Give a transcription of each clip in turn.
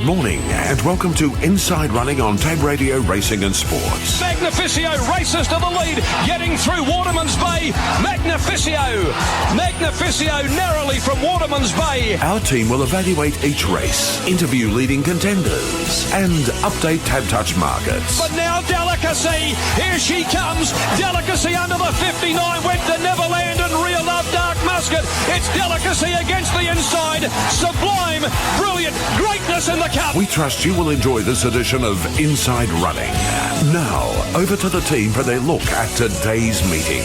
Good morning and welcome to Inside Running on Tab Radio Racing and Sports. Magnificio races to the lead, getting through Waterman's Bay. Magnificio narrowly from Waterman's Bay. Our team will evaluate each race, interview leading contenders and update Tab Touch markets. But now Delicacy, here she comes. Delicacy under the 59, went to Neverland and reeled up Dark Musket. It's Delicacy against the inside. Sublime, brilliant, greatness in the cup. We trust you will enjoy this edition of Inside Running. Now, over to the team for their look at today's meeting.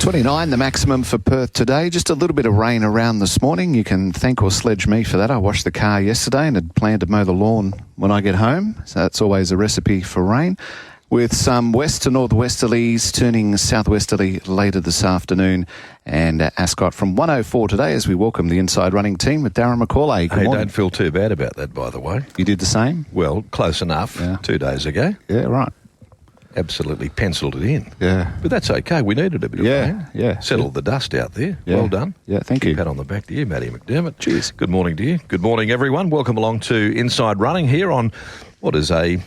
29, the maximum for Perth today. Just a little bit of rain around this morning. You can thank or sledge me for that. I washed the car yesterday and had planned to mow the lawn when I get home. So that's always a recipe for rain. With some west to northwesterlies turning southwesterly later this afternoon. And Ascot from 104 today as we welcome the Inside Running team with Darren McAullay. Good morning. Don't feel too bad about that, by the way. You did the same? Well, close enough. Yeah. 2 days ago. Yeah, right. Absolutely penciled it in. Yeah. But that's okay. We needed a bit of rain. Yeah. Settled the dust out there. Yeah. Well done. Yeah, thank you. Pat on the back to you, Matty McDermott. Cheers. Good morning to you. Good morning, everyone. Welcome along to Inside Running here on what is a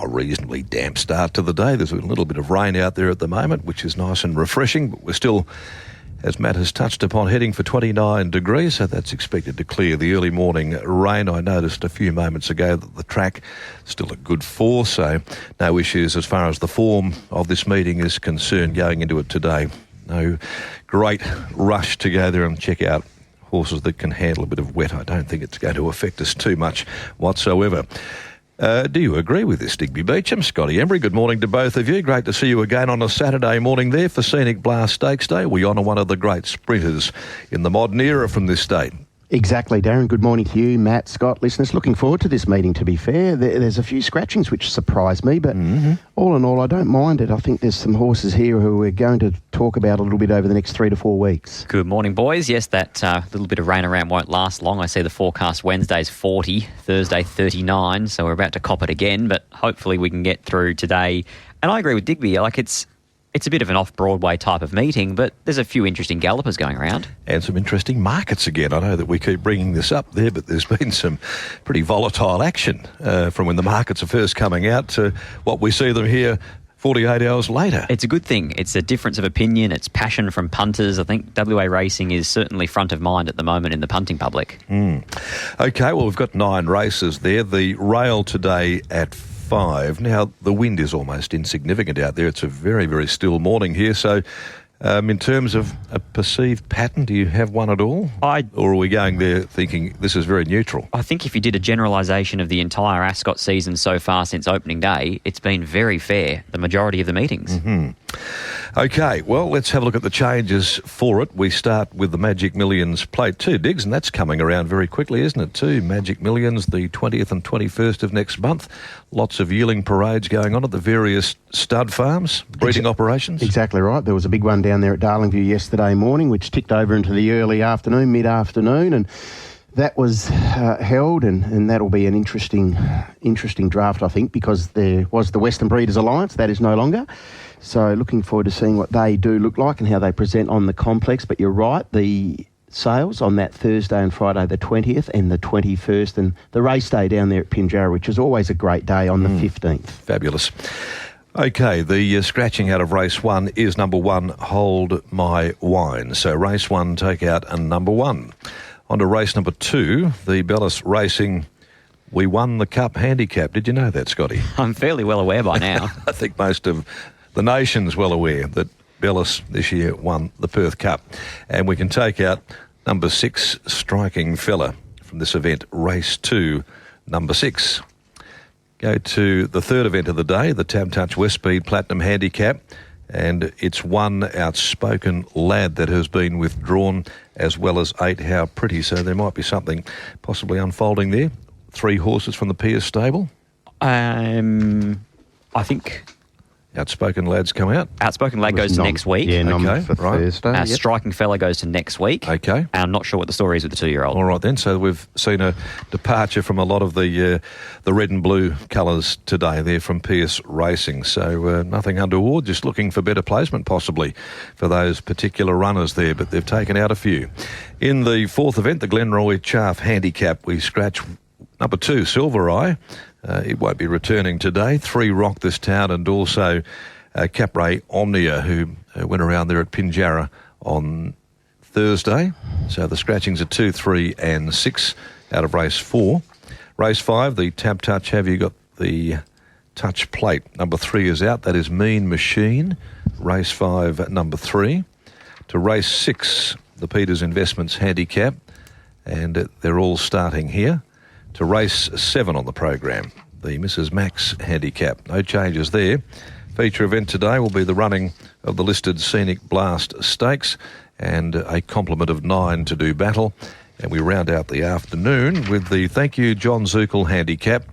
reasonably damp start to the day. There's a little bit of rain out there at the moment, which is nice and refreshing, but we're still, as Matt has touched upon, heading for 29 degrees, so that's expected to clear the early morning rain. I noticed a few moments ago that the track still a good 4, so no issues as far as the form of this meeting is concerned going into it today. No great rush to go there and check out horses that can handle a bit of wet. I don't think it's going to affect us too much whatsoever. Do you agree with this, Digby Beacham? Scotty Embry, good morning to both of you. Great to see you again on a Saturday morning there for Scenic Blast Stakes Day. We honour one of the great sprinters in the modern era from this state. Exactly, Darren. Good morning to you, Matt, Scott, listeners. Looking forward to this meeting, to be fair. There's a few scratchings which surprised me, but all in all, I don't mind it. I think there's some horses here who we're going to talk about a little bit over the next 3 to 4 weeks. Good morning, boys. Yes, that little bit of rain around won't last long. I see the forecast Wednesday's 40, Thursday 39, so we're about to cop it again, but hopefully we can get through today. And I agree with Digby. It's a bit of an off-Broadway type of meeting, but there's a few interesting gallopers going around. And some interesting markets again. I know that we keep bringing this up there, but there's been some pretty volatile action from when the markets are first coming out to what we see them here 48 hours later. It's a good thing. It's a difference of opinion. It's passion from punters. I think WA racing is certainly front of mind at the moment in the punting public. Okay, well, we've got 9 races there. The rail today at 5. Now, the wind is almost insignificant out there. It's a very, very still morning here. So, in terms of a perceived pattern, do you have one at all? Or are we going there thinking this is very neutral? I think if you did a generalisation of the entire Ascot season so far since opening day, it's been very fair, the majority of the meetings. Okay, well, let's have a look at the changes for it. We start with the Magic Millions Plate 2, Diggs, and that's coming around very quickly, isn't it, too? Magic Millions, the 20th and 21st of next month. Lots of yearling parades going on at the various stud farms, breeding operations. Exactly right. There was a big one down there at Darlingview yesterday morning, which ticked over into the early afternoon, mid-afternoon, and that was held, and that'll be an interesting draft, I think, because there was the Western Breeders Alliance. That is no longer. So looking forward to seeing what they do look like and how they present on the complex. But you're right, the sales on that Thursday and Friday the 20th and the 21st, and the race day down there at Pinjarra, which is always a great day on the 15th. Fabulous. Okay, the scratching out of race 1 is number 1, Hold My Wine. So race 1, take out a number 1. On to race number 2, the Bellis Racing We Won the Cup handicap. Did you know that, Scotty? I'm fairly well aware by now. I think most of the nation's well aware that Bellis this year won the Perth Cup. And we can take out number 6, Striking Fella, from this event, race 2, number 6. Go to the third event of the day, the Tab Touch West Speed Platinum Handicap, and it's one Outspoken Lad that has been withdrawn, as well as 8 How Pretty, so there might be something possibly unfolding there. 3 horses from the Pierce stable. I think Outspoken Lads come out. Outspoken Lad goes to next week. Yeah, Okay, for right. Thursday. Yep. Striking Fella goes to next week. Okay. And I'm not sure what the story is with the 2-year-old. All right then, so we've seen a departure from a lot of the red and blue colours today there from Pierce Racing. So nothing untoward, just looking for better placement possibly for those particular runners there, but they've taken out a few. In the fourth event, the Glenroy Chaff Handicap, we scratch number 2, Silver Eye. It won't be returning today. 3 Rock This Town, and also Capray Omnia, who went around there at Pinjarra on Thursday. So the scratchings are 2, 3 and 6 out of race 4. Race 5, the Tab Touch. Have you got the touch plate? Number 3 is out. That is Mean Machine. Race 5, number 3. To race 6, the Peters Investments Handicap. And they're all starting here. To race 7 on the program, the Mrs. Max Handicap. No changes there. Feature event today will be the running of the listed Scenic Blast Stakes and a complement of 9 to do battle. And we round out the afternoon with the Thank You John Zukel Handicap.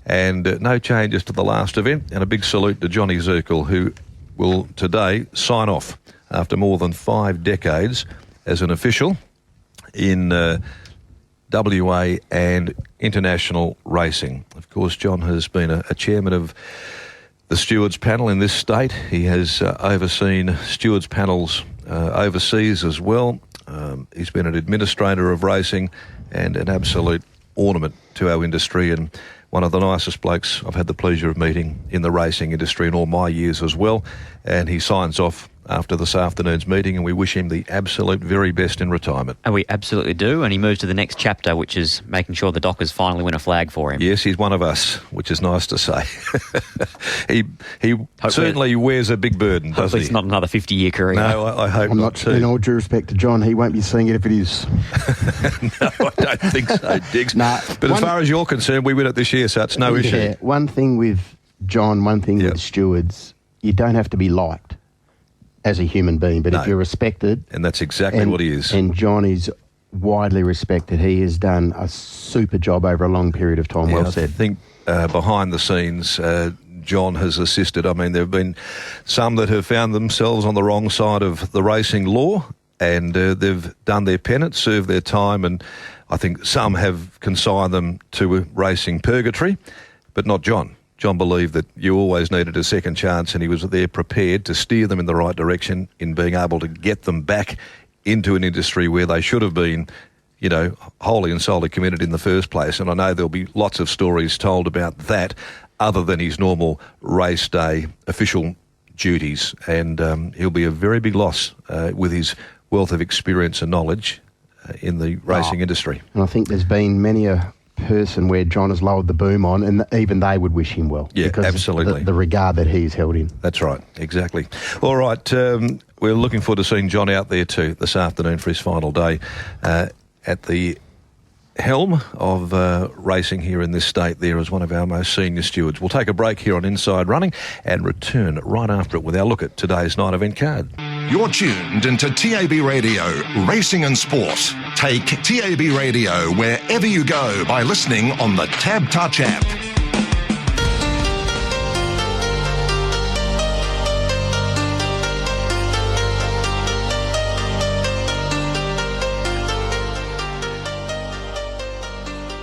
And no changes to the last event. And a big salute to Johnny Zukel, who will today sign off after more than 5 decades as an official in WA and international racing. Of course, John has been a chairman of the stewards panel in this state. He has overseen stewards panels overseas as well. He's been an administrator of racing and an absolute ornament to our industry, and one of the nicest blokes I've had the pleasure of meeting in the racing industry in all my years as well. And he signs off after this afternoon's meeting, and we wish him the absolute very best in retirement. And we absolutely do. And he moves to the next chapter, which is making sure the Dockers finally win a flag for him. Yes, he's one of us, which is nice to say. he certainly wears a big burden, doesn't Hopefully he? it's not another 50-year career. No, I hope I'm not not, too. in all due respect to John, he won't be seeing it if it is. No, I don't think so, Diggs. Nah, but as far as you're concerned, we win it this year, so it's no issue. Yeah, one thing with John, one thing with stewards, you don't have to be liked as a human being, but No. if you're respected... And that's exactly what he is. And John is widely respected. He has done a super job over a long period of time, well I said. think behind the scenes, John has assisted. I mean, there have been some that have found themselves on the wrong side of the racing law, and they've done their penance, served their time, and I think some have consigned them to racing purgatory, but not John. John believed that you always needed a second chance, and he was there prepared to steer them in the right direction in being able to get them back into an industry where they should have been, you know, wholly and solely committed in the first place. And I know there'll be lots of stories told about that other than his normal race day official duties. And he'll be a very big loss with his wealth of experience and knowledge in the racing industry. And I think there's been many a person where John has lowered the boom on, and even they would wish him well. Yeah, because absolutely. of the regard that he's held in. That's right, exactly. All right, we're looking forward to seeing John out there too this afternoon for his final day at the helm of racing here in this state there as one of our most senior stewards. We'll take a break here on Inside Running and return right after it with our look at today's night event card. You're tuned into TAB Radio, Racing and Sport. Take TAB Radio wherever you go by listening on the Tab Touch app.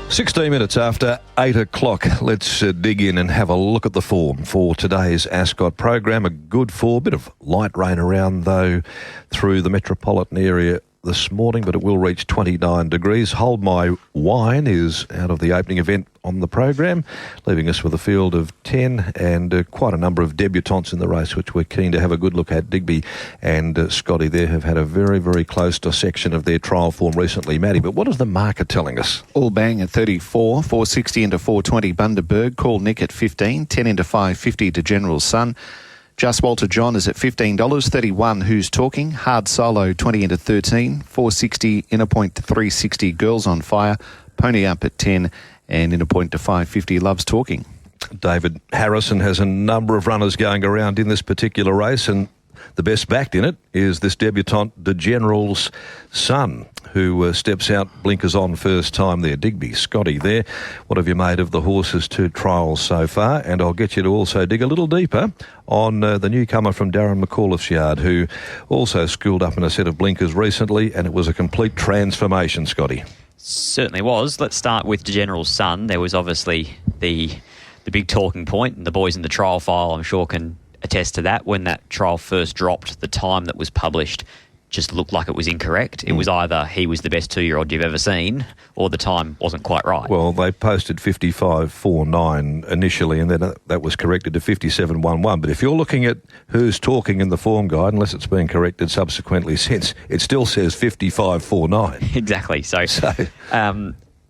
"16 minutes after 8 o'clock. Let's dig in and have a look at the form for today's Ascot program. A good form, bit of light rain around though through the metropolitan area this morning, but it will reach 29 degrees. Hold My Wine is out of the opening event on the program, leaving us with a field of 10 and quite a number of debutants in the race, which we're keen to have a good look at. Digby and Scotty there have had a very, very close dissection of their trial form recently. Matty, but what is the market telling us? All bang at 34, 460 into 420 Bundaberg. Call Nick at 15, 10 into 550 to General Sun. Just Walter John is at $15, 31 Who's Talking. Hard Solo 20 into 13, 460 Inner Point to 360 Girls on Fire. Pony Up at 10 and Inner Point to 550 Loves Talking. David Harrison has a number of runners going around in this particular race, and the best backed in it is this debutant, De General's Son, who steps out, blinkers on first time there. Digby, Scotty there. What have you made of the horse's 2 trials so far? And I'll get you to also dig a little deeper on the newcomer from Darren McAullay yard, who also schooled up in a set of blinkers recently, and it was a complete transformation, Scotty. Certainly was. Let's start with De General's Son. There was obviously the big talking point, and the boys in the trial file, I'm sure, can attest to that. When that trial first dropped, the time that was published just looked like it was incorrect. It was either he was the best 2-year-old you've ever seen, or the time wasn't quite right. Well, they posted 55.49 initially, and then that was corrected to 57.11. But if you're looking at who's talking in the form guide, unless it's been corrected subsequently since, it still says 55.49. Exactly. So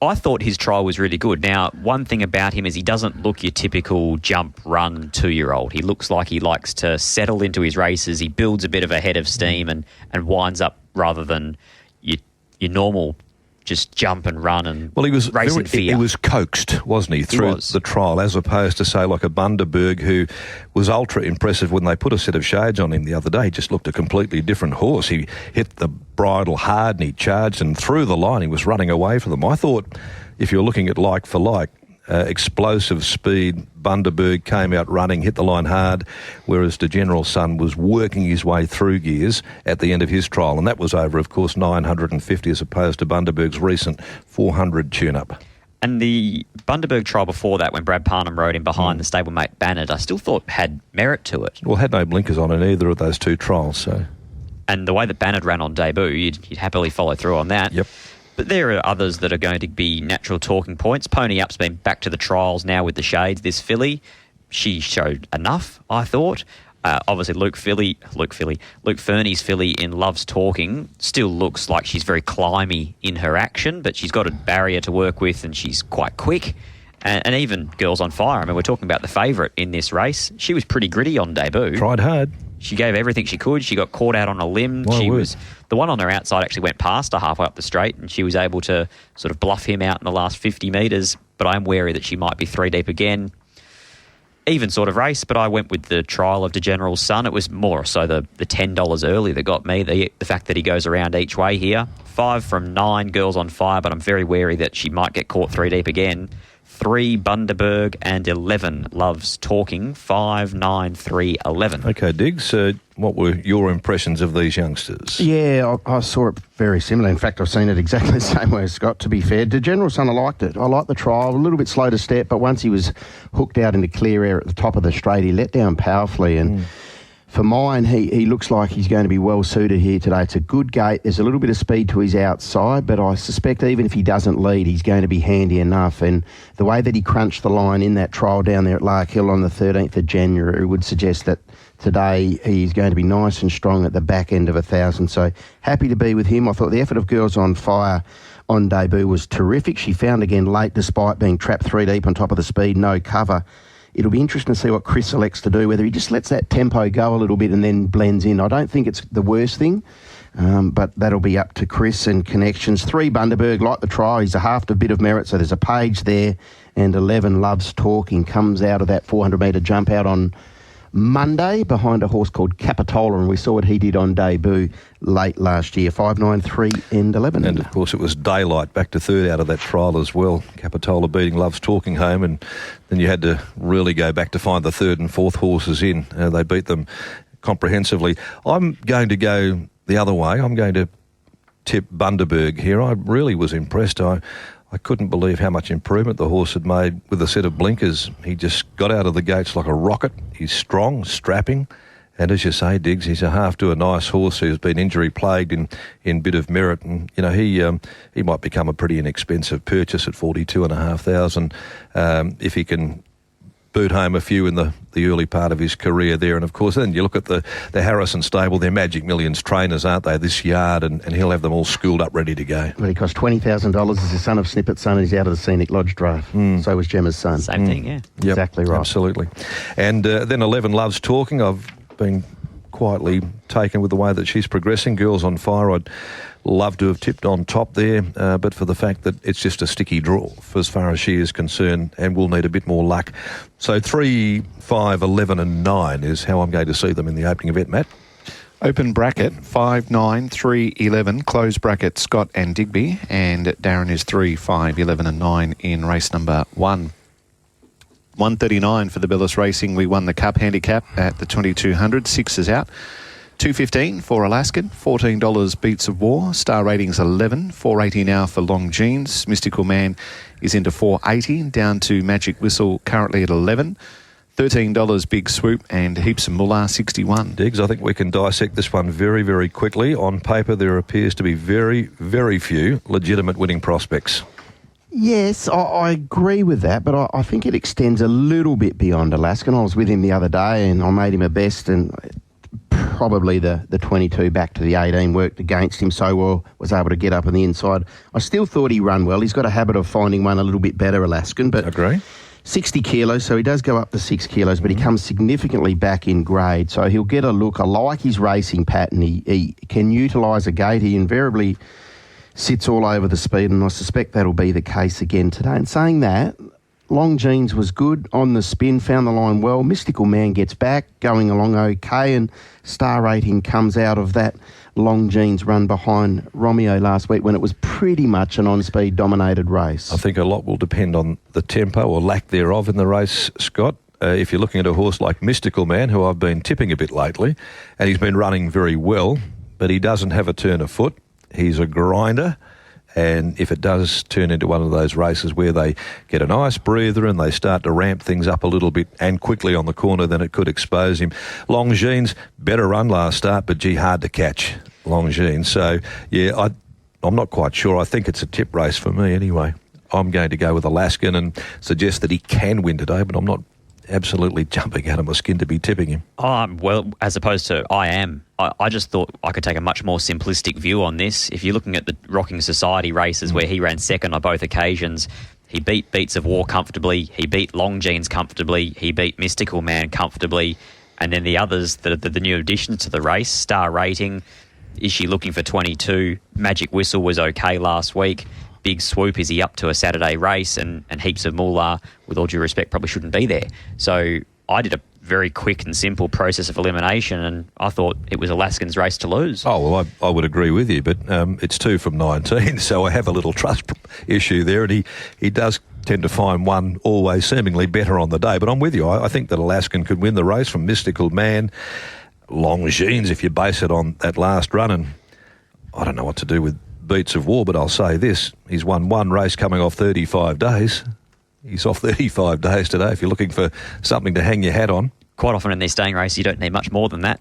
I thought his trial was really good. Now, one thing about him is he doesn't look your typical jump, run 2-year-old. He looks like he likes to settle into his races. He builds a bit of a head of steam and winds up rather than your normal just jump and run and race in fear. He was coaxed, wasn't he, through the trial, as opposed to, say, like a Bundaberg, who was ultra impressive when they put a set of shades on him the other day. He just looked a completely different horse. He hit the bridle hard and he charged, and through the line he was running away from them. I thought, if you're looking at like for like, explosive speed, Bundaberg came out running, hit the line hard, whereas De General's Son was working his way through gears at the end of his trial, and that was over, of course, 950 as opposed to Bundaberg's recent 400 tune-up. And the Bundaberg trial before that, when Brad Parnham rode him behind the stablemate Bannard, I still thought had merit to it. Well, had no blinkers on in either of those 2 trials, so... And the way that Bannard ran on debut, you'd happily follow through on that. Yep. But there are others that are going to be natural talking points. Pony Up's been back to the trials now with the shades. This filly, she showed enough, I thought. Obviously, Luke Fernie's filly in Love's Talking still looks like she's very climby in her action, but she's got a barrier to work with and she's quite quick. And even Girls on Fire, I mean, we're talking about the favourite in this race. She was pretty gritty on debut. Tried hard. She gave everything she could. She got caught out on a limb. The one on her outside actually went past her halfway up the straight, and she was able to sort of bluff him out in the last 50 metres. But I'm wary that she might be 3 deep again. Even sort of race, but I went with the trial of De General's Son. It was more so the $10 early that got me, the fact that he goes around each way here. 5 from 9 Girls on Fire, but I'm very wary that she might get caught 3 deep again. 3 Bundaberg and 11 Love's Talking. 5, 9, 3, 11. Okay, Diggs, what were your impressions of these youngsters? Yeah, I saw it very similar. In fact, I've seen it exactly the same way as Scott, to be fair. De General's Son, I liked it. I liked the trial. A little bit slow to step, but once he was hooked out into clear air at the top of the straight, he let down powerfully. And for mine, he looks like he's going to be well suited here today. It's a good gate. There's a little bit of speed to his outside, but I suspect even if he doesn't lead, he's going to be handy enough. And the way that he crunched the line in that trial down there at Lark Hill on the 13th of January would suggest that today he's going to be nice and strong at the back end of 1,000. So happy to be with him. I thought the effort of Girls on Fire on debut was terrific. She found again late despite being trapped 3 deep on top of the speed, no cover. It'll be interesting to see what Chris elects to do, whether he just lets that tempo go a little bit and then blends in. I don't think it's the worst thing, but that'll be up to Chris and connections. 3 Bundaberg, like the trial, he's a half a bit of merit, so there's a page there, and 11 Love's Talking comes out of that 400-metre jump out on Monday behind a horse called Capitola, and we saw what he did on debut late last year. 5, 9, 3 and 11. And of course it was Daylight back to third out of that trial as well. Capitola beating Love's Talking home, and then you had to really go back to find the 3rd and 4th horses in. They beat them comprehensively. I'm going to go the other way. I'm going to tip Bundaberg here. I really was impressed. I couldn't believe how much improvement the horse had made with a set of blinkers. He just got out of the gates like a rocket. He's strong, strapping, and as you say, Diggs, he's a half to a nice horse who's been injury plagued in bit of merit, and you know he might become a pretty inexpensive purchase at 42,500 if he can boot home a few in the early part of his career there. And of course then you look at the Harrison stable, they're Magic Millions trainers, aren't they, this yard, and he'll have them all schooled up ready to go. Well, he cost $20,000 as the son of Snippett's son, and he's out of the Scenic Lodge draft. So was Gemma's son. Same thing, yeah. Yep, exactly right. Absolutely. And then 11 Love's Talking. I've been quietly taken with the way that she's progressing. Girls on Fire, I'd love to have tipped on top there, but for the fact that it's just a sticky draw for as far as she is concerned, and we'll need a bit more luck. So 3, 5, 11 and 9 is how I'm going to see them in the opening event, Matt. Open bracket 5, 9, 3, 11. Closed bracket Scott and Digby. And Darren is 3, 5, 11 and 9 in race number 1. 139 for the Bellis Racing. We won the Cup handicap at the 2200. 6 is out. $2.15 for Alaskan. $14 Beats of War. Star ratings 11. $4.80 now for Long Jeans. Mystical Man is into $4.80. Down to Magic Whistle currently at 11. $13 Big Swoop and Heaps of Mullah 61. Diggs, I think we can dissect this one very, very quickly. On paper, there appears to be very, very few legitimate winning prospects. Yes, I agree with that, but I think it extends a little bit beyond Alaskan. I was with him the other day and I made him a best, and probably the 22 back to the 18 worked against him so well, was able to get up on the inside. I still thought he run well. He's got a habit of finding one a little bit better, Alaskan, but... Agree. 60 kilos, so he does go up to 6 kilos, but he comes significantly back in grade, so he'll get a look. I like his racing pattern. He can utilise a gate. He invariably sits all over the speed, and I suspect that'll be the case again today. And saying that, Long Jeans was good on the spin, found the line well. Mystical Man gets back, going along okay, and star rating comes out of that Long Jeans run behind Romeo last week when it was pretty much an on-speed dominated race. I think a lot will depend on the tempo or lack thereof in the race, Scott. If you're looking at a horse like Mystical Man, who I've been tipping a bit lately, and he's been running very well, but he doesn't have a turn of foot. He's a grinder, and if it does turn into one of those races where they get a nice breather and they start to ramp things up a little bit and quickly on the corner, then it could expose him. Longines, better run last start, but gee, hard to catch Longines. So, yeah, I'm not quite sure. I think it's a tip race for me anyway. I'm going to go with Alaskan and suggest that he can win today, but I'm not absolutely jumping out of my skin to be tipping him. Well, as opposed to I am. I just thought I could take a much more simplistic view on this. If you're looking at the Rocking Society races where he ran second on both occasions, he beat Beats of War comfortably, he beat Long Jeans comfortably, he beat Mystical Man comfortably, and then the others, the new additions to the race, star rating, is she looking for 22? Magic Whistle was okay last week. Big Swoop, is he up to a Saturday race? And Heaps of Mullah, with all due respect, probably shouldn't be there. So I did a very quick and simple process of elimination, and I thought it was Alaskan's race to lose. Oh, well, I would agree with you, but it's 2 from 19, so I have a little trust issue there, and he does tend to find one always seemingly better on the day. But I'm with you. I think that Alaskan could win the race from Mystical Man. Long Jeans, if you base it on that last run, and I don't know what to do with Beats of War, but I'll say this. He's won one race coming off 35 days. He's off 35 days today if you're looking for something to hang your hat on. Quite often in these staying races, you don't need much more than that.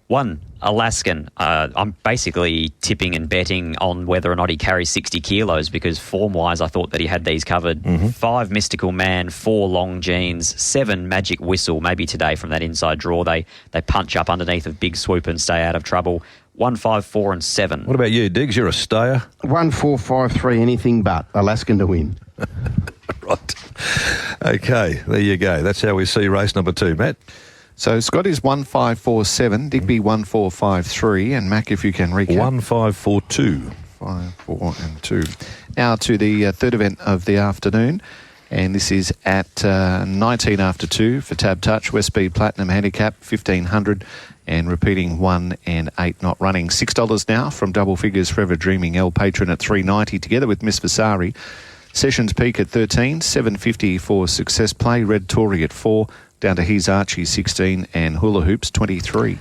1, Alaskan. I'm basically tipping and betting on whether or not he carries 60 kilos because form-wise I thought that he had these covered. 5, Mystical Man, 4, Long Jeans, 7, Magic Whistle. Maybe today from that inside draw they punch up underneath of Big Swoop and stay out of trouble. 1, 5, 4 and 7. What about you, Diggs? You're a stayer. 1, 4, 5, 3, anything but Alaskan to win. Right. Okay, there you go. That's how we see race number 2, Matt. So Scott is 1547, Digby 1453, and Mac, if you can recap. 1542. 5, 4 and 2. Now to the third event of the afternoon, and this is at 19 after 2 for Tab Touch, West Speed Platinum Handicap, 1500, and repeating 1 and 8 not running. $6 now from Double Figures, Forever Dreaming, El Patron at $3.90, together with Miss Vasari. Sessions Peak at 13, $7.50 for Success Play, Red Tory at 4, down to He's Archie 16 and Hula Hoops 23.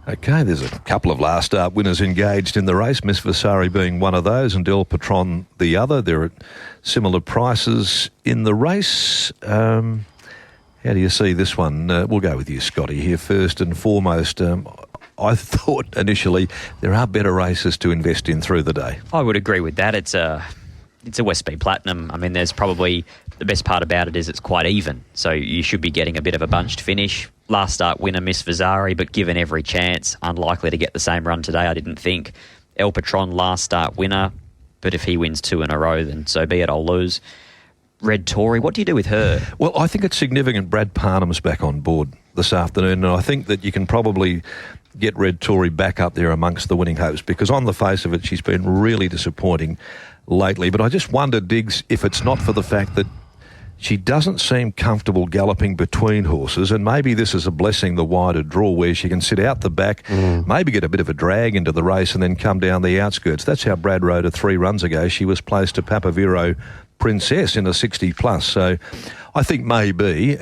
Okay, there's a couple of last start winners engaged in the race, Miss Vasari being one of those and Del Patron the other. They're at similar prices in the race. How do you see this one? We'll go with you, Scotty, here first and foremost. I thought initially there are better races to invest in through the day. I would agree with that. It's a West Speed Platinum. I mean, there's probably... The best part about it is it's quite even, so you should be getting a bit of a bunched finish. Last start winner, Miss Vasari, but given every chance, unlikely to get the same run today, I didn't think. El Patron, last start winner, but if he wins 2 in a row, then so be it, I'll lose. Red Tory, what do you do with her? Well, I think it's significant Brad Parnham's back on board this afternoon, and I think that you can probably get Red Tory back up there amongst the winning hopes, because on the face of it, she's been really disappointing lately. But I just wonder, Diggs, if it's not for the fact that she doesn't seem comfortable galloping between horses, and maybe this is a blessing, the wider draw, where she can sit out the back, maybe get a bit of a drag into the race and then come down the outskirts. That's how Brad rode her 3 runs ago. She was placed to Papavero Princess in a 60+. So I think maybe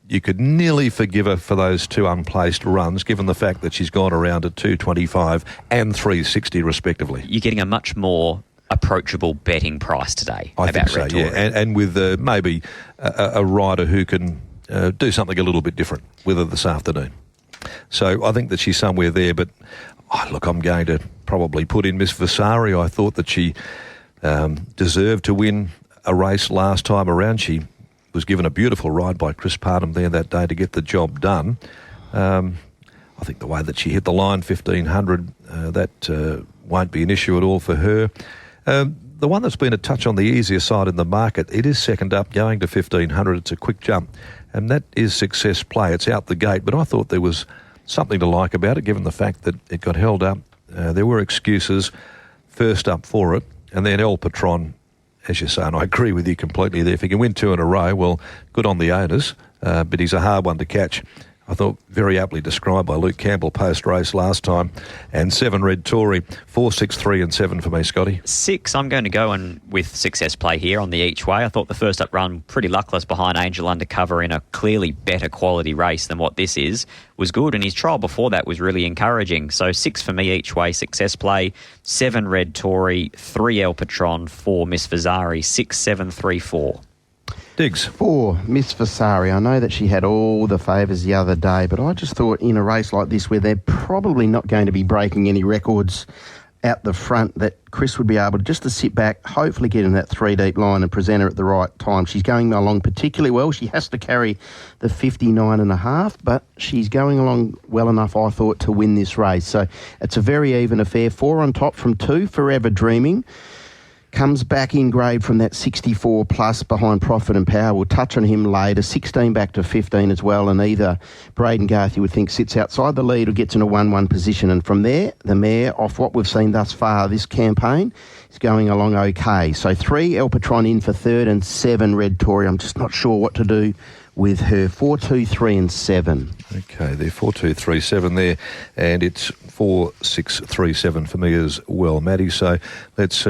you could nearly forgive her for those 2 unplaced runs, given the fact that she's gone around at 225 and 360 respectively. You're getting a much more approachable betting price today. I think so, yeah. And with maybe a rider who can do something a little bit different with her this afternoon. So I think that she's somewhere there. But, look, I'm going to probably put in Miss Vasari. I thought that she deserved to win a race last time around. She was given a beautiful ride by Chris Parnham there that day to get the job done. I think the way that she hit the line, 1,500, that won't be an issue at all for her. The one that's been a touch on the easier side in the market, it is second up, going to 1,500. It's a quick jump, and that is Success Play. It's out the gate, but I thought there was something to like about it, given the fact that it got held up. There were excuses first up for it, and then El Patron, as you say, and I agree with you completely there. If he can win 2 in a row, well, good on the owners, but he's a hard one to catch. I thought very aptly described by Luke Campbell post-race last time. And 7 Red Tory, 4, 6, 3 and 7 for me, Scotty. 6, I'm going to go in with Success Play here on the each way. I thought the first up run, pretty luckless behind Angel Undercover in a clearly better quality race than what this is, was good. And his trial before that was really encouraging. So 6 for me each way, Success Play, 7 Red Tory, 3 El Patron, 4 Miss Vasari, 6, 7, 3, 4. Diggs. 4, Miss Vasari. I know that she had all the favours the other day, but I just thought in a race like this where they're probably not going to be breaking any records out the front, that Chris would be able to just to sit back, hopefully get in that 3 deep line and present her at the right time. She's going along particularly well. She has to carry the 59.5, but she's going along well enough, I thought, to win this race. So it's a very even affair. 4 on top from 2, Forever Dreaming. Comes back in grade from that 64 plus behind Profit and Power. We'll touch on him later. 16 back to 15 as well. And either Braden Garth, you would think, sits outside the lead or gets in a 1-1 position. And from there, the mare, off what we've seen thus far this campaign, is going along okay. So 3 El Patron in for 3rd and 7 Red Tory. I'm just not sure what to do with her. 4, 2, 3 and 7. Okay, they're 4, 2, 3, 7 there. And it's 4, 6, 3, 7 for me as well, Maddie. So let's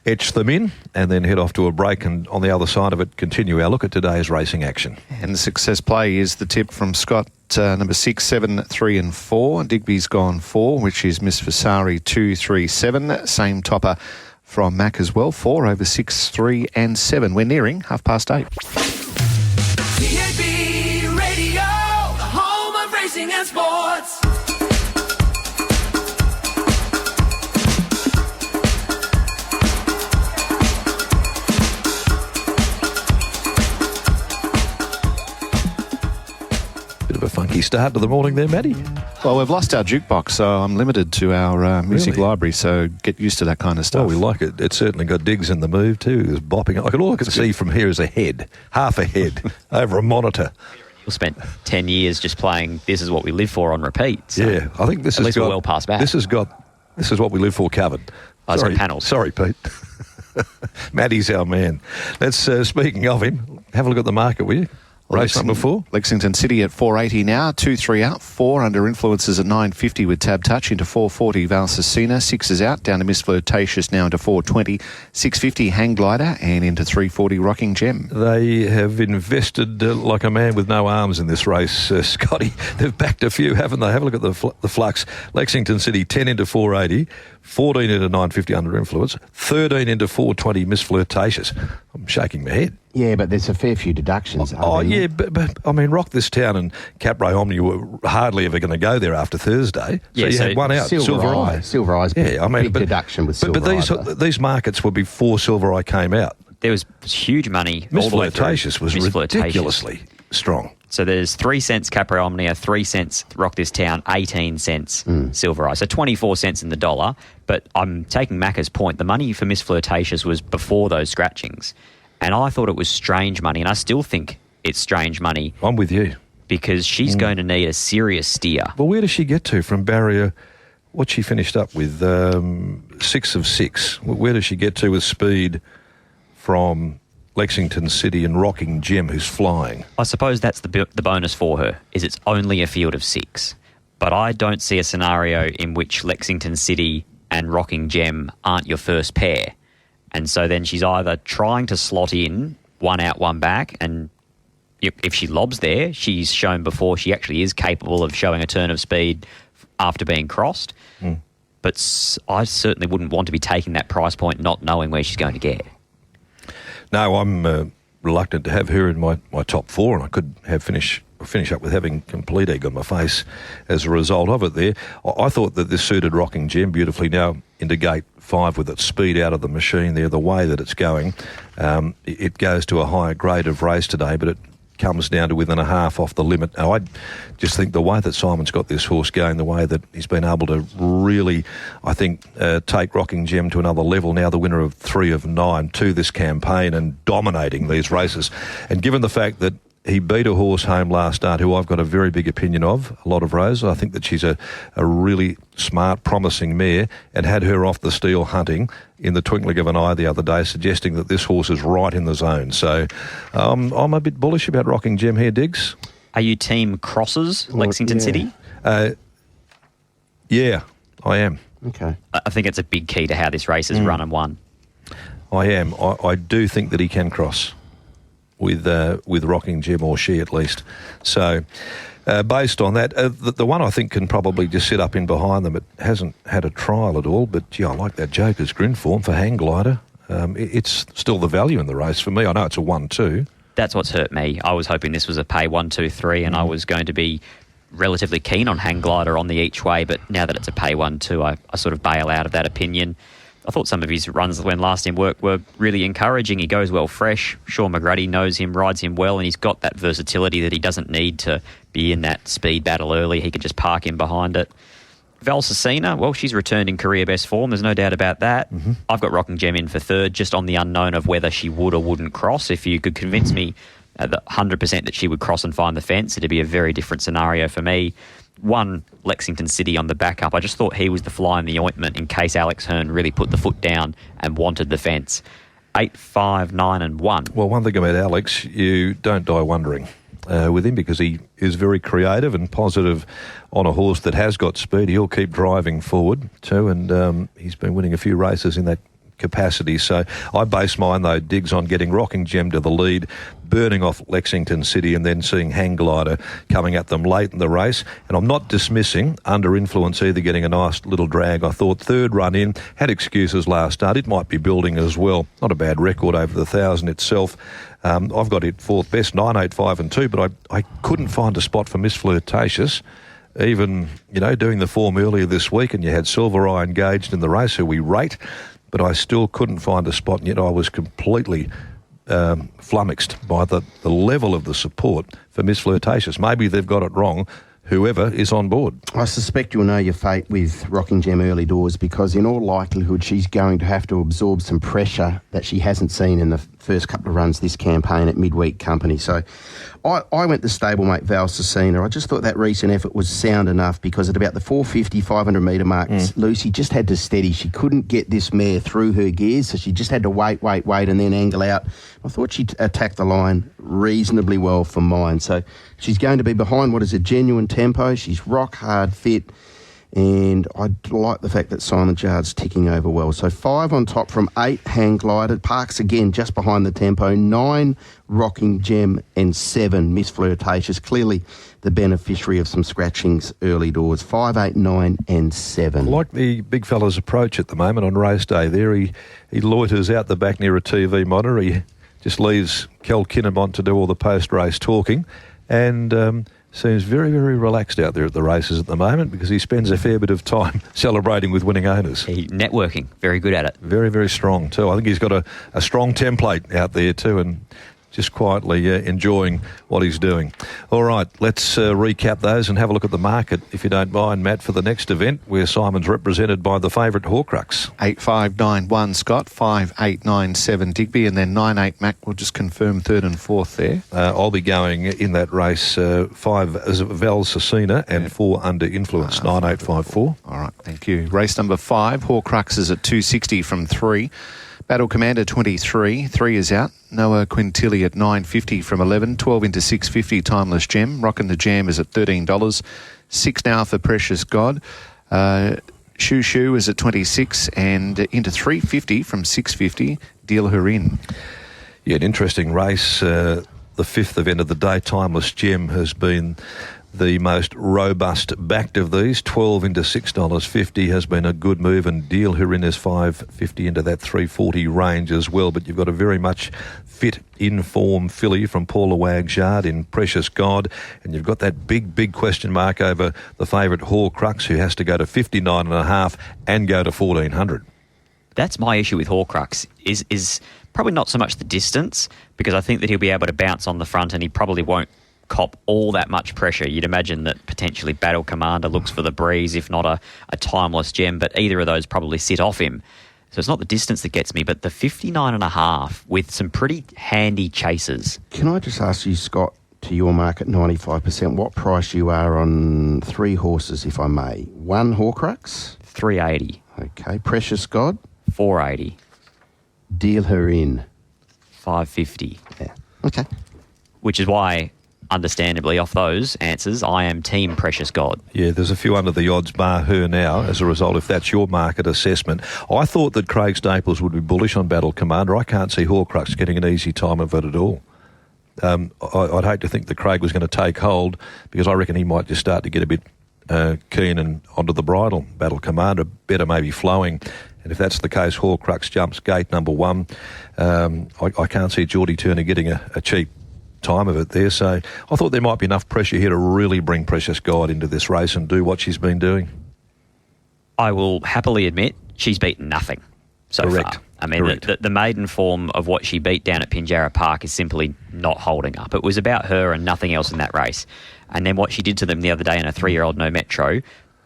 etch them in and then head off to a break, and on the other side of it continue our look at today's racing action. And the Success Play is the tip from Scott, number 6, 7, 3 and 4. Digby's gone 4, which is Miss Vasari 2, 3, 7. Same topper from Mac as well, 4 over 6, 3 and 7. We're nearing 8:30. TAB Radio, the home of racing and sports. Bit of a funky start to the morning there, Maddie. Well, we've lost our jukebox, so I'm limited to our music library, so get used to that kind of stuff. Well, we like it. It's certainly got Diggs in the move too. It was bopping. All I can see from here is a head, half a head, over a monitor. We spent 10 years just playing This Is What We Live For on repeat. So Yeah, I think this at has least got... we're well past back. This is What We Live For covered. Oh, it's got panels. Sorry, Pete. Maddie's our man. Let's, speaking of him, have a look at the market, will you? Race number 4. Lexington City at 480 now, 2-3 out, 4 under influences at 950 with Tab Touch into 440 Valsacina, 6 is out, down to Miss Flirtatious now into 420, 650 Hang Glider and into 340 Rocking Gem. They have invested like a man with no arms in this race, Scotty. They've backed a few, haven't they? Have a look at the flux. Lexington City, 10 into 480, 14 into 950 under influence, 13 into 420 Miss Flirtatious. I'm shaking my head. Yeah, but there's a fair few deductions. Oh, yeah, but I mean, Rock This Town and Capray Omni were hardly ever going to go there after Thursday. Yeah, so you had one out, Silver Eye. Silver Eye's big deduction with Silver Eye. But these markets were before Silver Eye came out. There was huge money. Miss all the way through. Flirtatious was Miss ridiculously strong. So there's 3 cents Capra Omnia, 3 cents Rock This Town, 18 cents Silver Eye. So 24 cents in the dollar. But I'm taking Macca's point. The money for Miss Flirtatious was before those scratchings. And I thought it was strange money, and I still think it's strange money. I'm with you. Because she's going to need a serious steer. Well, where does she get to from barrier? What she finished up with, 6 of 6. Where does she get to with speed from Lexington City and Rocking Gem, who's flying. I suppose that's the bonus for her, is it's only a field of 6. But I don't see a scenario in which Lexington City and Rocking Gem aren't your first pair. And so then she's either trying to slot in one out, one back, and if she lobs there, she's shown before she actually is capable of showing a turn of speed after being crossed. But I certainly wouldn't want to be taking that price point not knowing where she's going to get. No, I'm reluctant to have her in my top 4, and I could have finish up with having complete egg on my face as a result of it there. I thought that this suited Rocking Gem beautifully. Now into gate 5 with its speed out of the machine there, the way that it's going, it goes to a higher grade of race today, but it comes down to within a half off the limit. Now, I just think the way that Simon's got this horse going, the way that he's been able to really, I think, take Rocking Gem to another level, now the winner of 3 of 9 to this campaign and dominating these races. And given the fact that he beat a horse home last start who I've got a very big opinion of, a lot of Rose. I think that she's a really smart, promising mare, and had her off the steel hunting in the twinkling of an eye the other day, suggesting that this horse is right in the zone. So I'm a bit bullish about Rocking Gem here, Diggs. Are you team crosses, Lexington City? Yeah, I am. Okay. I think it's a big key to how this race is run and won. I am. I do think that he can cross with Rocking Gem, or she at least. So based on that, the one I think can probably just sit up in behind them. It hasn't had a trial at all, but I like that Joker's Grin form for Hang Glider. It's still the value in the race for me. I know it's a 1-2. That's what's hurt me. I was hoping this was a pay 1, 2, 3, and I was going to be relatively keen on Hang Glider on the each way, but now that it's a pay 1, 2, I sort of bail out of that opinion. I thought some of his runs when last in work were really encouraging. He goes well fresh. Sean McGrady knows him, rides him well, and he's got that versatility that he doesn't need to be in that speed battle early. He can just park in behind it. Valsacina, well, she's returned in career best form. There's no doubt about that. I've got Rocking Gem in for 3rd, just on the unknown of whether she would or wouldn't cross. If you could convince me 100% that she would cross and find the fence, it'd be a very different scenario for me. 1, Lexington City on the backup. I just thought he was the fly in the ointment in case Alex Hearn really put the foot down and wanted the fence. 8, 5, 9 and 1. Well, one thing about Alex, you don't die wondering with him, because he is very creative and positive on a horse that has got speed. He'll keep driving forward too, and he's been winning a few races in that capacity. So I base mine, though, Diggs, on getting Rocking Gem to the lead, burning off Lexington City, and then seeing Hang Glider coming at them late in the race. And I'm not dismissing Under Influence either, getting a nice little drag. I thought 3rd run in, had excuses last start. It might be building as well. Not a bad record over the 1,000 itself. I've got it 4th best, 9, 8, 5 and 2, but I couldn't find a spot for Miss Flirtatious. Even, doing the form earlier this week, and you had Silver Eye engaged in the race, who we rate, but I still couldn't find a spot, and yet I was completely flummoxed by the level of the support for Miss Flirtatious. Maybe they've got it wrong, whoever is on board. I suspect you'll know your fate with Rocking Gem early doors, because in all likelihood she's going to have to absorb some pressure that she hasn't seen in the first couple of runs this campaign at midweek company. So I went to stablemate Valsacina. I just thought that recent effort was sound enough, because at about the 450, 500 metre marks, Lucy just had to steady. She couldn't get this mare through her gears, so she just had to wait, and then angle out. I thought she attacked the line reasonably well for mine. So she's going to be behind what is a genuine tempo. She's rock hard fit, and I like the fact that Silent Yard's ticking over well. So 5 on top from 8, Hang Glider. Parks again just behind the tempo. 9, Rocking Gem, and 7, Miss Flirtatious. Clearly the beneficiary of some scratchings early doors. 5, 8, 9 and 7. I like the big fella's approach at the moment on race day there. He loiters out the back near a TV monitor. He just leaves Kel Kinnamont to do all the post-race talking, and seems very, very relaxed out there at the races at the moment, because he spends a fair bit of time celebrating with winning owners. Networking, very good at it. Very, very strong too. I think he's got a strong template out there too, and just quietly enjoying what he's doing. All right, let's recap those and have a look at the market, if you don't mind, Matt, for the next event, where Simon's represented by the favourite Horcrux. 8-5-9-1 Scott, 5-8-9-7 Digby, and then 9-8 Mac will just confirm 3rd and 4th there. I'll be going in that race 5 Valsacina and 4 Under Influence, 9-8-5-4. All right, thank you. Race number 5, Horcruxes at 260 from 3. Battle Commander 23, 3 is out. Noah Quintilly at $9.50 from 11, 12 into $6.50 Timeless Gem. Rockin' the Jam is at $13, 6 now for Precious God. Shoo Shoo is at 26 and into $3.50 from $6.50. Deal Her In. Yeah, an interesting race. The fifth event of the day, Timeless Gem, has been the most robust backed of these. 12 into $6.50 has been a good move, and Deal Her In is $5.50 into that $3.40 range as well. But you've got a very much fit, in-form filly from Paula Wagg's yard in Precious God, and you've got that big question mark over the favourite Horcrux, who has to go to 59.5 and go to 1,400. That's my issue with Horcrux, is probably not so much the distance, because I think that he'll be able to bounce on the front and he probably won't cop all that much pressure. You'd imagine that potentially Battle Commander looks for the breeze, if not a Timeless Gem, but either of those probably sit off him. So it's not the distance that gets me, but the 59.5 with some pretty handy chasers. Can I just ask you, Scott, to your mark at 95%, what price you are on 3 horses, if I may? 1 Horcrux? $3.80. Okay. Precious God? $4.80. Deal Her In? $5.50. Yeah. Okay. Which is why, understandably, off those answers, I am Team Precious God. Yeah, there's a few under the odds bar her now as a result, if that's your market assessment. I thought that Craig Staples would be bullish on Battle Commander. I can't see Horcrux getting an easy time of it at all. I'd hate to think that Craig was going to take hold, because I reckon he might just start to get a bit keen and onto the bridle. Battle Commander better maybe flowing. And if that's the case, Horcrux jumps gate number 1. I can't see Geordie Turner getting a cheap time of it there. So I thought there might be enough pressure here to really bring Precious God into this race and do what she's been doing. I will happily admit she's beaten nothing so far. I mean, the maiden form of what she beat down at Pinjarra Park is simply not holding up. It was about her and nothing else in that race. And then what she did to them the other day in a 3-year-old No Metro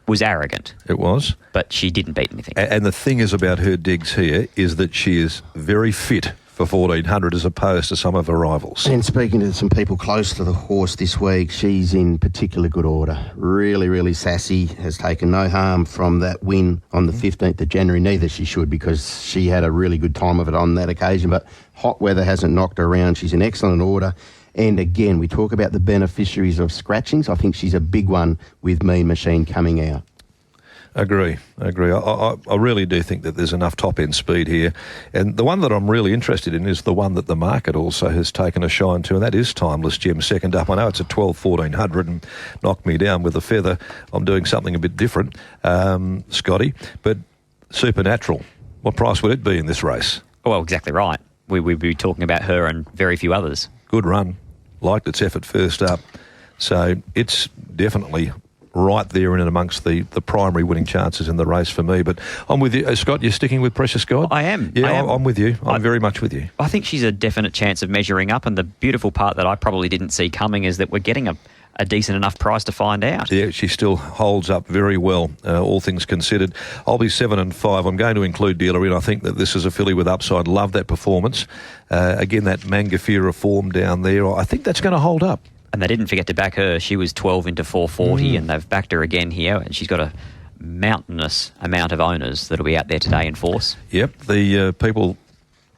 was arrogant. It was. But she didn't beat anything. And the thing is about her, Diggs, here is that she is very fit for 1,400 as opposed to some of her rivals. And speaking to some people close to the horse this week, she's in particular good order. Really, really sassy, has taken no harm from that win on the 15th of January. Neither she should, because she had a really good time of it on that occasion. But hot weather hasn't knocked her around. She's in excellent order. And again, we talk about the beneficiaries of scratchings. I think she's a big one with Mean Machine coming out. Agree. I really do think that there's enough top-end speed here. And the one that I'm really interested in is the one that the market also has taken a shine to, and that is Timeless Gem, second up. I know it's at 1,100 and knocked me down with a feather. I'm doing something a bit different, Scotty. But Supernatural, what price would it be in this race? Well, exactly right. We'd be talking about her and very few others. Good run. Liked its effort first up. So it's definitely right there in and amongst the primary winning chances in the race for me. But I'm with you. Scott, you're sticking with Precious God? I am. Yeah, I'm with you. I'm very much with you. I think she's a definite chance of measuring up, and the beautiful part that I probably didn't see coming is that we're getting a decent enough price to find out. Yeah, she still holds up very well, all things considered. I'll be 7 and 5. I'm going to include Dealer In. I think that this is a filly with upside. Love that performance. Again, that Mangafira form down there, I think that's going to hold up. And they didn't forget to back her. She was 12 into 440, and they've backed her again here, and she's got a mountainous amount of owners that'll be out there today in force. Yep, the people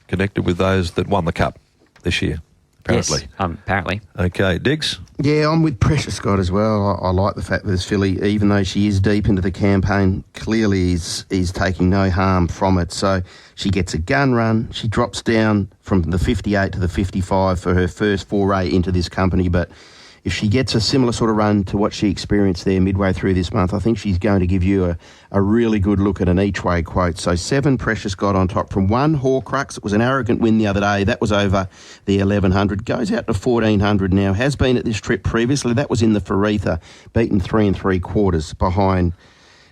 connected with those that won the Cup this year, apparently. Yes, apparently. Okay, Diggs? Yeah, I'm with Precious God as well. I like the fact that this filly, even though she is deep into the campaign, clearly is taking no harm from it. So she gets a gun run. She drops down from the 58 to the 55 for her first foray into this company. But if she gets a similar sort of run to what she experienced there midway through this month, I think she's going to give you a really good look at an each-way quote. So 7 Precious God on top from 1 Horcrux. It was an arrogant win the other day. That was over the 1,100. Goes out to 1,400 now. Has been at this trip previously. That was in the Faritha, beaten 3 3/4 behind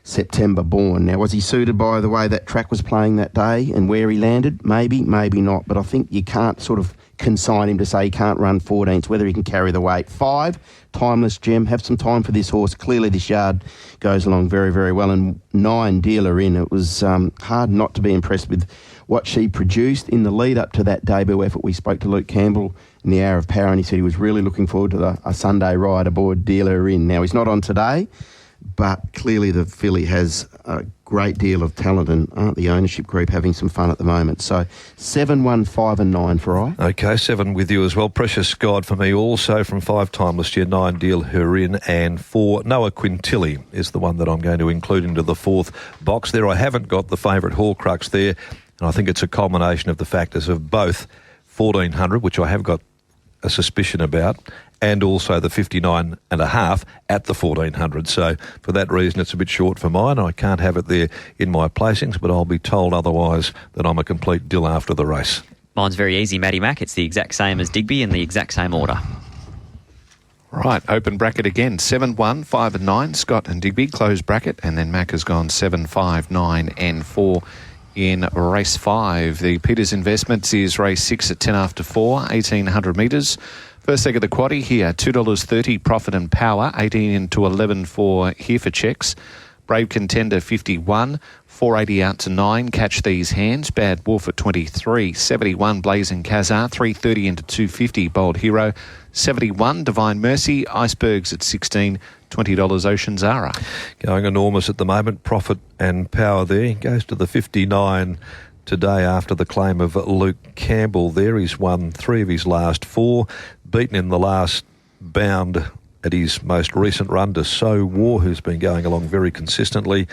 September Born. Now, was he suited by the way that track was playing that day and where he landed? Maybe, maybe not. But I think you can't sort of consign him to say he can't run 14s, whether he can carry the weight. 5, Timeless Gem. Have some time for this horse. Clearly this yard goes along very, very well. And 9, Dealer In. It was hard not to be impressed with what she produced in the lead up to that debut effort. We spoke to Luke Campbell in the Hour of Power, and he said he was really looking forward to a Sunday ride aboard Dealer In. Now, he's not on today, but clearly the filly has great deal of talent, and aren't the ownership group having some fun at the moment? So 7, 1, 5 and 9 for I. Okay, 7 with you as well. Precious God for me also from 5 timeless year, 9 Deal Herin, and 4 Noah Quintilly is the one that I'm going to include into the 4th box there. I haven't got the favourite Horcrux there, and I think it's a culmination of the factors of both 1400, which I have got a suspicion about, and also the 59.5 at the 1400. So for that reason, it's a bit short for mine. I can't have it there in my placings, but I'll be told otherwise that I'm a complete dill after the race. Mine's very easy, Matty Mac. It's the exact same as Digby in the exact same order. Right, open bracket again. 7, 1, 5 and 9. Scott and Digby, closed bracket. And then Mac has gone 7, 5, 9 and 4 in race 5. The Peters Investments is race 6 at 10 after 4, 1,800 metres. First leg of the quaddie here, $2.30, Profit and Power, 18 into 11 for Here for Checks. Brave Contender, 51, 480 out to 9, Catch These Hands. Bad Wolf at 23, 71, Blazing Kazar, 330 into 250, Bold Hero, 71, Divine Mercy, Icebergs at 16, $20, Ocean Zara. Going enormous at the moment, Profit and Power there. Goes to the 59 today after the claim of Luke Campbell there. He's won 3 of his last 4, beaten in the last bound at his most recent run to So War, who's been going along very consistently.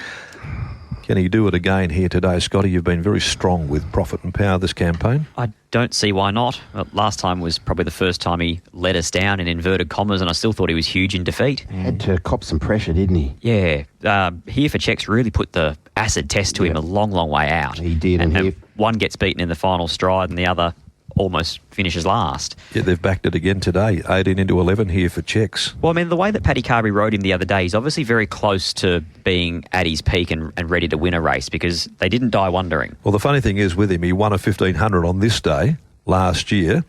Can he do it again here today? Scotty, you've been very strong with Profit and Power this campaign. I don't see why not. Well, last time was probably the first time he let us down in inverted commas, and I still thought he was huge in defeat. Had to cop some pressure, didn't he? Yeah. Here for Checks really put the acid test to him a long, long way out. He did. And one gets beaten in the final stride and the other almost finishes last. Yeah, they've backed it again today, 18 into 11 Here for Checks. Well, I mean, the way that Paddy Carberry rode him the other day, he's obviously very close to being at his peak and ready to win a race because they didn't die wondering. Well, the funny thing is with him, he won a 1500 on this day last year,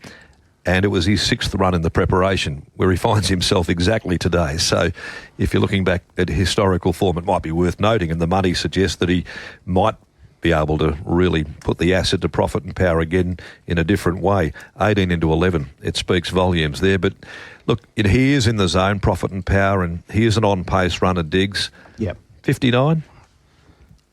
and it was his 6th run in the preparation where he finds himself exactly today. So if you're looking back at historical form, it might be worth noting, and the money suggests that he might be able to really put the acid to Profit and Power again in a different way. 18 into 11, it speaks volumes there. But look, he is in the zone, Profit and Power, and he is an on-pace runner, Diggs. Yep. 59?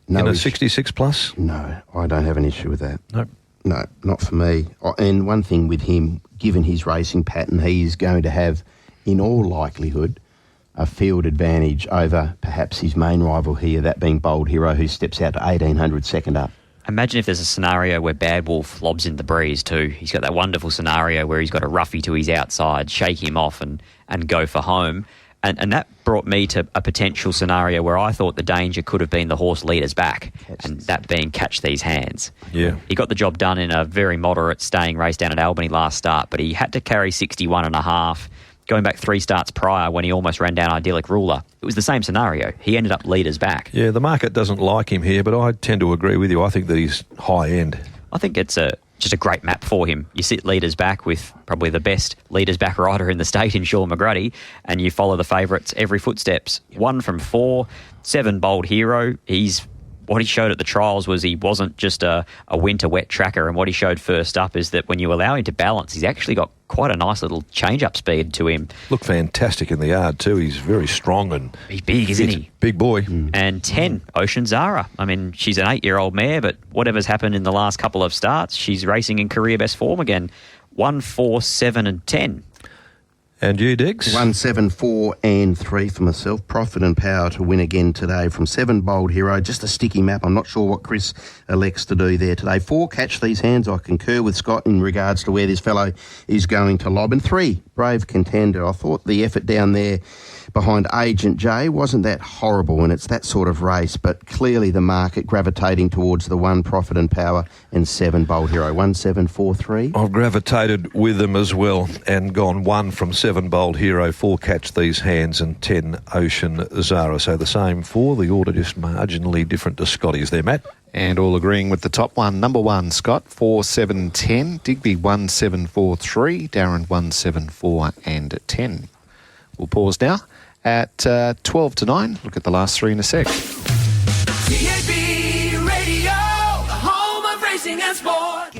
No in a issue. 66 plus? No, I don't have an issue with that. Nope. No, not for me. And one thing with him, given his racing pattern, he is going to have, in all likelihood, a field advantage over perhaps his main rival here, that being Bold Hero, who steps out to 1,800 second up. Imagine if there's a scenario where Bad Wolf lobs in the breeze too. He's got that wonderful scenario where he's got a roughie to his outside, shake him off and go for home. And that brought me to a potential scenario where I thought the danger could have been the horse leader's back, and that being Catch These Hands. Yeah. He got the job done in a very moderate staying race down at Albany last start, but he had to carry 61.5. Going back 3 starts prior when he almost ran down Idyllic Ruler. It was the same scenario. He ended up leader's back. Yeah, the market doesn't like him here, but I tend to agree with you. I think that he's high end. I think it's just a great map for him. You sit leaders back with probably the best leaders back rider in the state in Sean McGruddy, and you follow the favourites every footsteps. 1 from 4, 7 Bold Hero. What he showed at the trials was he wasn't just a winter wet tracker, and what he showed first up is that when you allow him to balance, he's actually got quite a nice little change-up speed to him. Looked fantastic in the yard too. He's very strong and he's big, isn't he? Big boy. And 10, Ocean Zara. I mean, she's an 8-year-old mare, but whatever's happened in the last couple of starts, she's racing in career best form again. 1, 4, 7 and 10. And you, Diggs? 1, 7, 4 and 3 for myself. Profit and Power to win again today from 7 Bold Hero. Just a sticky map. I'm not sure what Chris elects to do there today. 4 Catch These Hands. I concur with Scott in regards to where this fellow is going to lob. And 3 Brave Contender. I thought the effort down there behind Agent J wasn't that horrible, and it's that sort of race, but clearly the market gravitating towards the 1 Profit and Power and 7 Bold Hero. 1, 7, 4, 3. I've gravitated with them as well and gone 1 from 7 Bold Hero, 4 Catch These Hands and 10 Ocean Zara. So the same 4, the order just marginally different to Scotty's there, Matt. And all agreeing with the top one. Number 1, Scott, 4, 7, 10. Digby, 1, 7, 4, 3. Darren, 1, 7, 4 and 10. We'll pause now at 12 to 9. Look at the last 3 in a sec. TAB Radio, the home of racing and sport.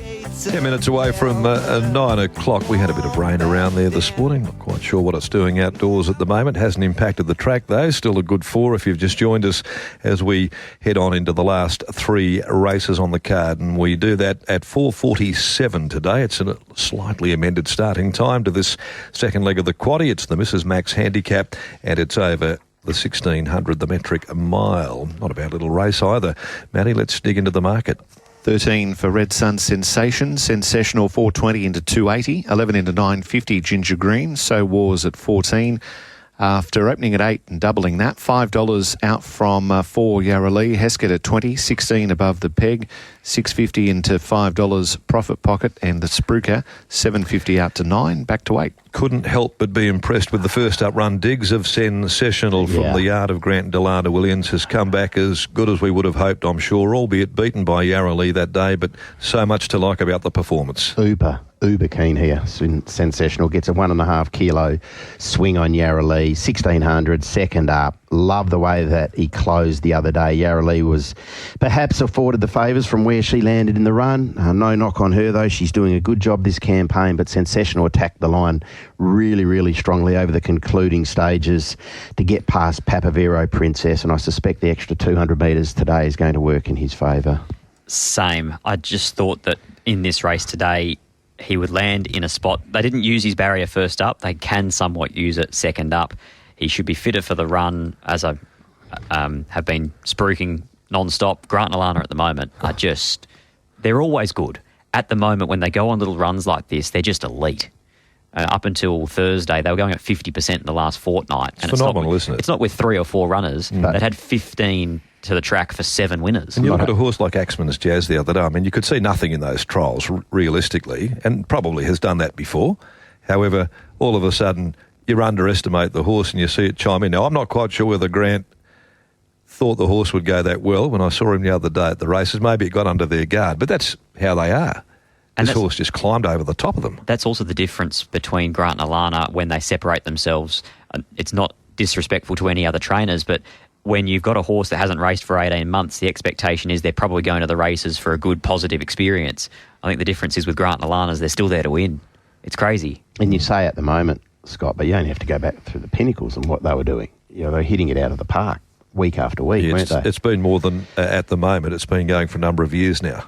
10 minutes away from 9 o'clock. We had a bit of rain around there this morning. Not quite sure what it's doing outdoors at the moment. Hasn't impacted the track though. Still a good 4 if you've just joined us as we head on into the last 3 races on the card. And we do that at 4:47 today. It's a slightly amended starting time to this second leg of the quaddie. It's the Mrs. Max Handicap and it's over the 1600, the metric mile. Not a bad little race either. Matty, let's dig into the market. 13 for Red Sun Sensation. Sensational 420 into 280. 11 into 950 Ginger Green. So Wars at 14. After opening at 8 and doubling that, $5 out from 4 Yarra Lee. Heskett at 20, 16 above the peg, $6.50 into $5 Profit Pocket, and the Spruker $7.50 out to 9, back to 8. Couldn't help but be impressed with the first up run. Diggs of Sensational from the yard of Grant and Delana Williams has come back as good as we would have hoped, I'm sure, albeit beaten by Yarra Lee that day, but so much to like about the performance. Uber keen here. Sensational gets a 1.5 kilo swing on Yarra Lee. 1600, second up. Love the way that he closed the other day. Yarra Lee was perhaps afforded the favours from where she landed in the run. No knock on her though. She's doing a good job this campaign, but Sensational attacked the line really, really strongly over the concluding stages to get past Papavero Princess, and I suspect the extra 200 metres today is going to work in his favour. Same. I just thought that in this race today, he would land in a spot. They didn't use his barrier first up. They can somewhat use it second up. He should be fitter for the run, as I have been spruiking non-stop. Grant and Alana at the moment are just... They're always good. At the moment, when they go on little runs like this, they're just elite. Up until Thursday, they were going at 50% in the last fortnight. And it's phenomenal, isn't it? It's not with 3 or 4 runners. They'd had 15 to the track for 7 winners. And you look at a horse like Axman's Jazz the other day. I mean, you could see nothing in those trials, realistically, and probably has done that before. However, all of a sudden, you underestimate the horse and you see it chime in. Now, I'm not quite sure whether Grant thought the horse would go that well when I saw him the other day at the races. Maybe it got under their guard, but that's how they are. And this horse just climbed over the top of them. That's also the difference between Grant and Alana when they separate themselves. It's not disrespectful to any other trainers, but when you've got a horse that hasn't raced for 18 months, the expectation is they're probably going to the races for a good, positive experience. I think the difference is with Grant and Alana's, they're still there to win. It's crazy. And you say at the moment, Scott, but you only have to go back through the Pinnacles and what they were doing. You know, they're hitting it out of the park week after week, weren't they? It's been more than at the moment. It's been going for a number of years now.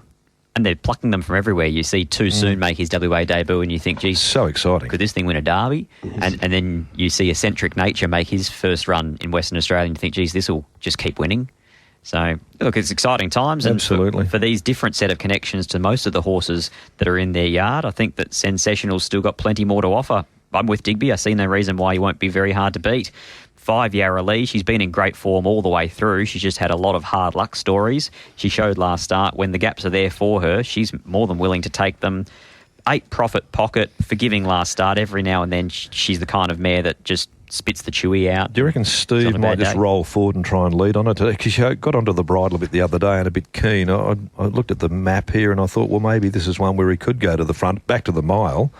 And they're plucking them from everywhere. You see Too Soon make his WA debut and you think, geez, so exciting. Could this thing win a derby? And then you see Eccentric Nature make his first run in Western Australia and you think, geez, this will just keep winning. So, look, it's exciting times. And absolutely. For these different set of connections to most of the horses that are in their yard, I think that Sensational's still got plenty more to offer. I'm with Digby. I see no reason why he won't be very hard to beat. 5 Yarra Lee, she's been in great form all the way through. She's just had a lot of hard luck stories. She showed last start when the gaps are there for her, she's more than willing to take them. 8 Profit Pocket, forgiving last start. Every now and then she's the kind of mare that just spits the chewy out. Do you reckon Steve might just roll forward and try and lead on it today? Because she got onto the bridle a bit the other day and a bit keen. I looked at the map here and I thought, well, maybe this is one where he could go to the front, back to the mile,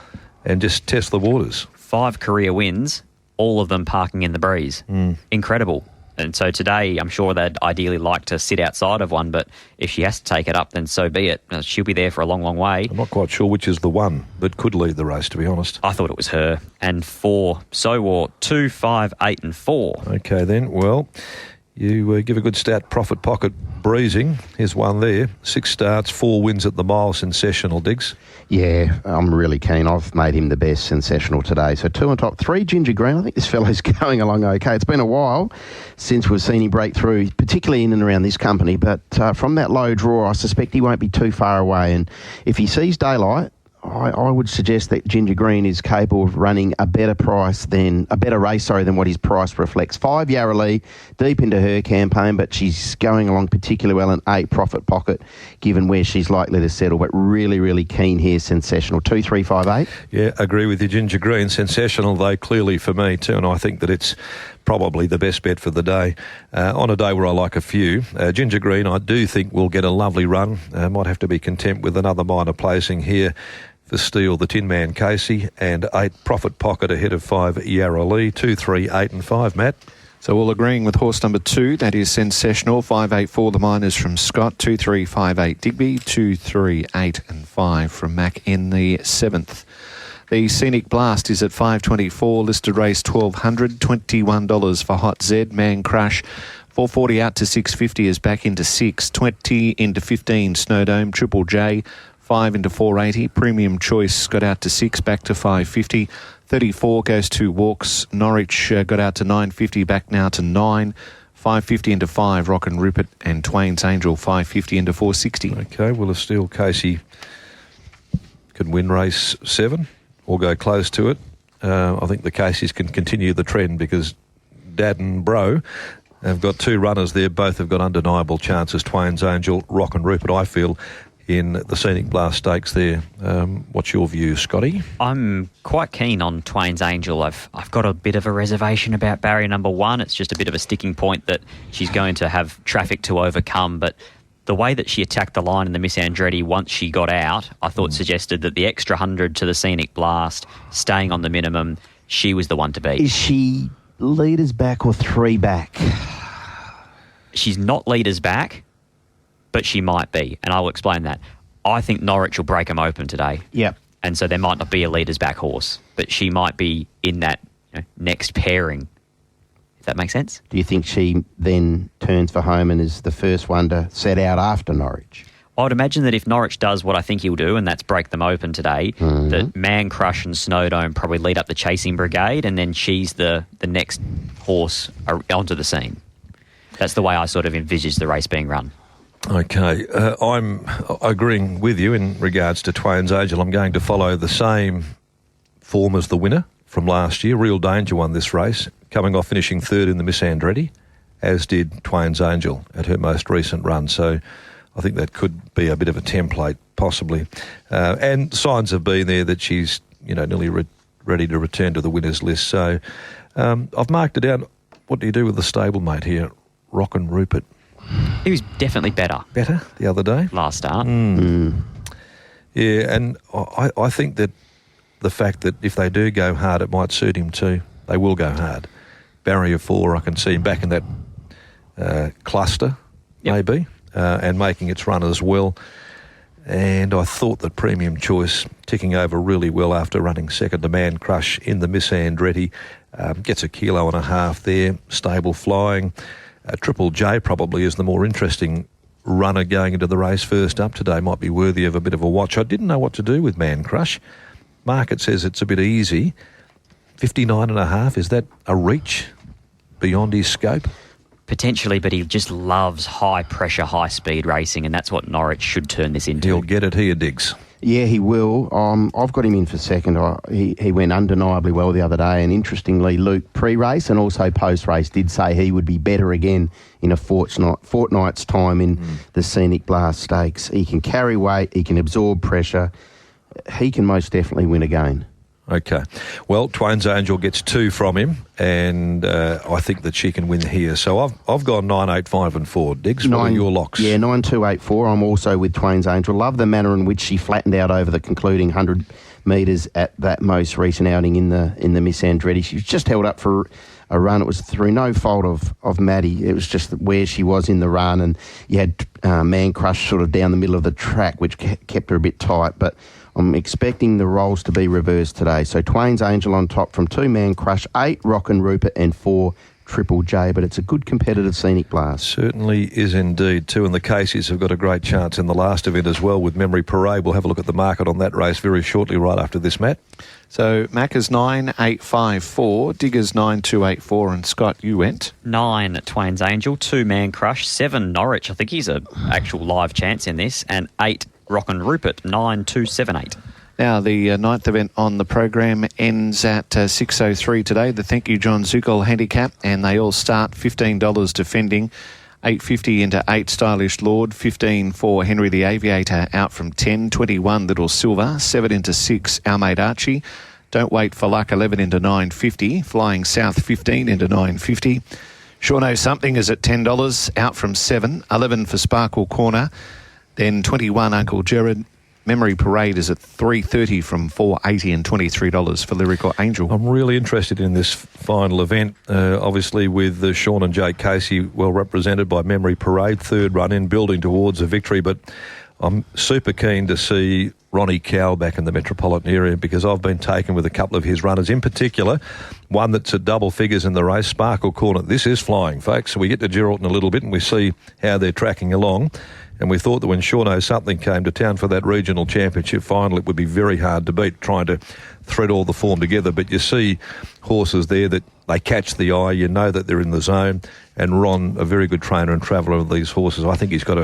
and just test the waters. 5 career wins, all of them parking in the breeze. Incredible. And so today, I'm sure they'd ideally like to sit outside of one, but if she has to take it up, then so be it. She'll be there for a long, long way. I'm not quite sure which is the one that could lead the race, to be honest. I thought it was her. And 4, So War, 2, 5, 8 and 4. Okay then, well, you give a good stat, Profit Pocket breezing. Here's one there. 6 starts, 4 wins at the mile, Sensational, Diggs. Yeah, I'm really keen. I've made him the best Sensational today. So 2 on top, 3 Ginger Green. I think this fellow's going along okay. It's been a while since we've seen him break through, particularly in and around this company. But from that low draw, I suspect he won't be too far away. And if he sees daylight, I would suggest that Ginger Green is capable of running a better race than what his price reflects. 5 Yarra Lee, deep into her campaign, but she's going along particularly well. And 8 Profit Pocket, given where she's likely to settle. But really, really keen here, Sensational. 2, 3, 5, 8. Yeah, agree with you, Ginger Green. Sensational, though, clearly for me too, and I think that it's probably the best bet for the day. On a day where I like a few, Ginger Green, I do think will get a lovely run. Might have to be content with another minor placing here for Steele, the Tin Man Casey, and 8 Profit Pocket ahead of 5 Yarra Lee. 2, 3, 8 and 5, Matt. So all agreeing with horse number 2, that is Sensational. 584, the minors from Scott. 2, 3, 5, 8, Digby. 2, 3, 8 and 5 from Mac in the 7th. The Scenic Blast is at 524, listed race 1200, $21 for Hot Z, Man Crush. 440 out to 650 is back into 6, 20 into 15, Snowdome, Triple J, 5 into 480, Premium Choice got out to 6, back to 550, 34 goes to Walks, Norwich got out to 950, back now to 9, 550 into 5, Rock and Rupert, and Twain's Angel, 550 into 460. Okay, well, if still Casey could win race 7 or go close to it, I think the Caseys can continue the trend because Dad and Bro have got 2 runners there. Both have got undeniable chances. Twain's Angel, Rock and Rupert, I feel, in the Scenic Blast Stakes there. What's your view, Scotty? I'm quite keen on Twain's Angel. I've got a bit of a reservation about barrier number 1. It's just a bit of a sticking point that she's going to have traffic to overcome, but the way that she attacked the line in the Miss Andretti once she got out, I thought suggested that the extra 100 to the Scenic Blast, staying on the minimum, she was the one to beat. Is she leaders back or 3 back? She's not leaders back, but she might be, and I'll explain that. I think Norwich will break them open today. Yep. And so there might not be a leaders back horse, but she might be in that next pairing. If that makes sense? Do you think she then turns for home and is the first one to set out after Norwich? I would imagine that if Norwich does what I think he'll do, and that's break them open today, that Man Crush and Snowdome probably lead up the chasing brigade, and then she's the next horse onto the scene. That's the way I sort of envisage the race being run. Okay, I'm agreeing with you in regards to Twain's Angel. I'm going to follow the same form as the winner from last year. Real Danger won this race, coming off finishing 3rd in the Miss Andretti, as did Twain's Angel at her most recent run. So I think that could be a bit of a template, possibly. And signs have been there that she's, nearly ready to return to the winners list. So I've marked it down. What do you do with the stablemate here? Rock and Rupert. He was definitely better. Better the other day? Last start. Yeah, and I think that the fact that if they do go hard, it might suit him too. They will go hard. Barrier 4, I can see him back in that cluster, maybe, and making its run as well. And I thought that Premium Choice, ticking over really well after running second to Man Crush in the Miss Andretti, gets 1.5 kilos there, stable flying. Triple J probably is the more interesting runner going into the race first up today. Might be worthy of a bit of a watch. I didn't know what to do with Man Crush. Market says it's a bit easy. 59.5, is that a reach beyond his scope? Potentially, but he just loves high-pressure, high-speed racing, and that's what Norwich should turn this into. He'll get it here, Diggs. Yeah, he will. I've got him in for second. He went undeniably well the other day, and interestingly, Luke pre-race and also post-race did say he would be better again in a fortnight's time in the Scenic Blast Stakes. He can carry weight, he can absorb pressure. He can most definitely win again. Okay. Well, Twain's Angel gets 2 from him, and I think that she can win here. So I've gone 9, 8, 5 and 4. Diggs, what are your locks? Yeah, 9, 2, 8, 4. I'm also with Twain's Angel. Love the manner in which she flattened out over the concluding 100 metres at that most recent outing in the Miss Andretti. She was just held up for a run. It was through no fault of Maddie. It was just where she was in the run, and you had Man Crush sort of down the middle of the track, which kept her a bit tight, but I'm expecting the roles to be reversed today. So Twain's Angel on top from 2 Man Crush, 8 Rock and Rupert, and 4 Triple J. But it's a good competitive Scenic Blast. Certainly is indeed too. And the Caseys have got a great chance in the last event as well with Memory Parade. We'll have a look at the market on that race very shortly, right after this, Matt. So Macca's 9, 8, 5, 4, Digger's 9, 2, 8, 4, and Scott, you went 9 Twain's Angel, 2 Man Crush, 7 Norwich. I think he's an actual live chance in this, and 8 Rock and Rupert, 9, 2, 7, 8. Now, the ninth event on the program ends at 6:03 today. The Thank You John Zuckel handicap, and they all start $15 defending. 8.50 into 8 Stylish Lord, 15 for Henry the Aviator out from 10, 21 Little Silver, 7 into 6 Our Mate Archie. Don't Wait for Luck, 11 into 9.50, Flying South 15 into 9.50. Sure Know Something is at $10 out from 7, 11 for Sparkle Corner, then 21 Uncle Jared, Memory Parade is at $3.30 from $4.80 and $23 for Lyrical Angel. I'm really interested in this final event, obviously with Sean and Jake Casey well represented by Memory Parade, third run in, building towards a victory, but I'm super keen to see Ronnie Cow back in the metropolitan area because I've been taken with a couple of his runners, in particular one that's at double figures in the race, Sparkle Corner. This is flying, folks. So we get to Geraldton a little bit and we see how they're tracking along. And we thought that when Sean O'Something came to town for that regional championship final, it would be very hard to beat, trying to thread all the form together. But you see horses there that they catch the eye, you know that they're in the zone. And Ron, a very good trainer and traveller of these horses, I think he's got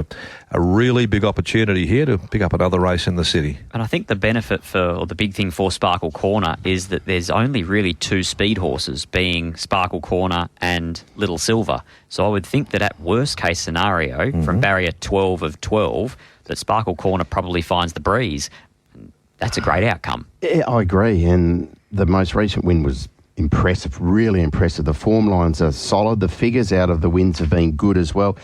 a really big opportunity here to pick up another race in the city. And I think the benefit or the big thing for Sparkle Corner is that there's only really two speed horses, being Sparkle Corner and Little Silver. So I would think that at worst case scenario, from barrier 12 of 12, that Sparkle Corner probably finds the breeze. That's a great outcome. Yeah, I agree. And the most recent win was impressive, really impressive. The form lines are solid. The figures out of the wins have been good as well.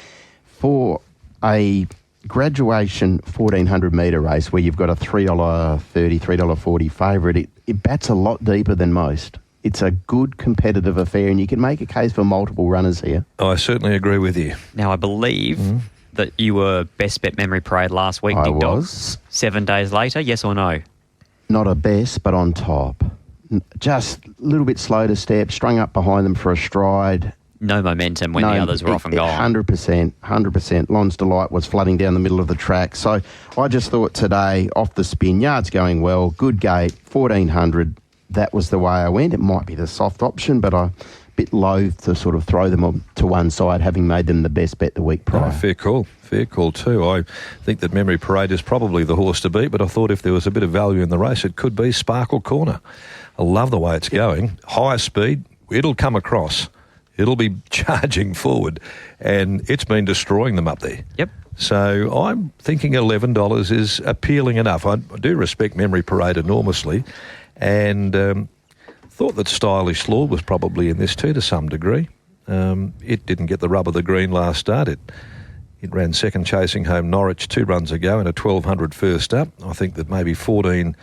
For a graduation 1,400 metre race where you've got a $3.30, $3.40 favourite, it bats a lot deeper than most. It's a good competitive affair and you can make a case for multiple runners here. I certainly agree with you. Now, I believe that you were best bet Memory Parade last week, Dick Dog. 7 days later, yes or no? Not a best, but on top. Just a little bit slow to step, strung up behind them for a stride. No momentum when the others were off and gone. 100%. Lon's Delight was flooding down the middle of the track. So I just thought today, off the spin, yards going well, good gate, 1,400. That was the way I went. It might be the soft option, but I'm a bit loath to sort of throw them to one side, having made them the best bet the week prior. Oh, fair call too. I think that Memory Parade is probably the horse to beat, but I thought if there was a bit of value in the race, it could be Sparkle Corner. I love the way it's going. High speed, it'll come across. It'll be charging forward, and it's been destroying them up there. Yep. So I'm thinking $11 is appealing enough. I do respect Memory Parade enormously, and thought that Stylish Lord was probably in this too to some degree. It didn't get the rub of the green last start. It ran second chasing home Norwich 2 runs ago in a 1,200 first up. I think that maybe 14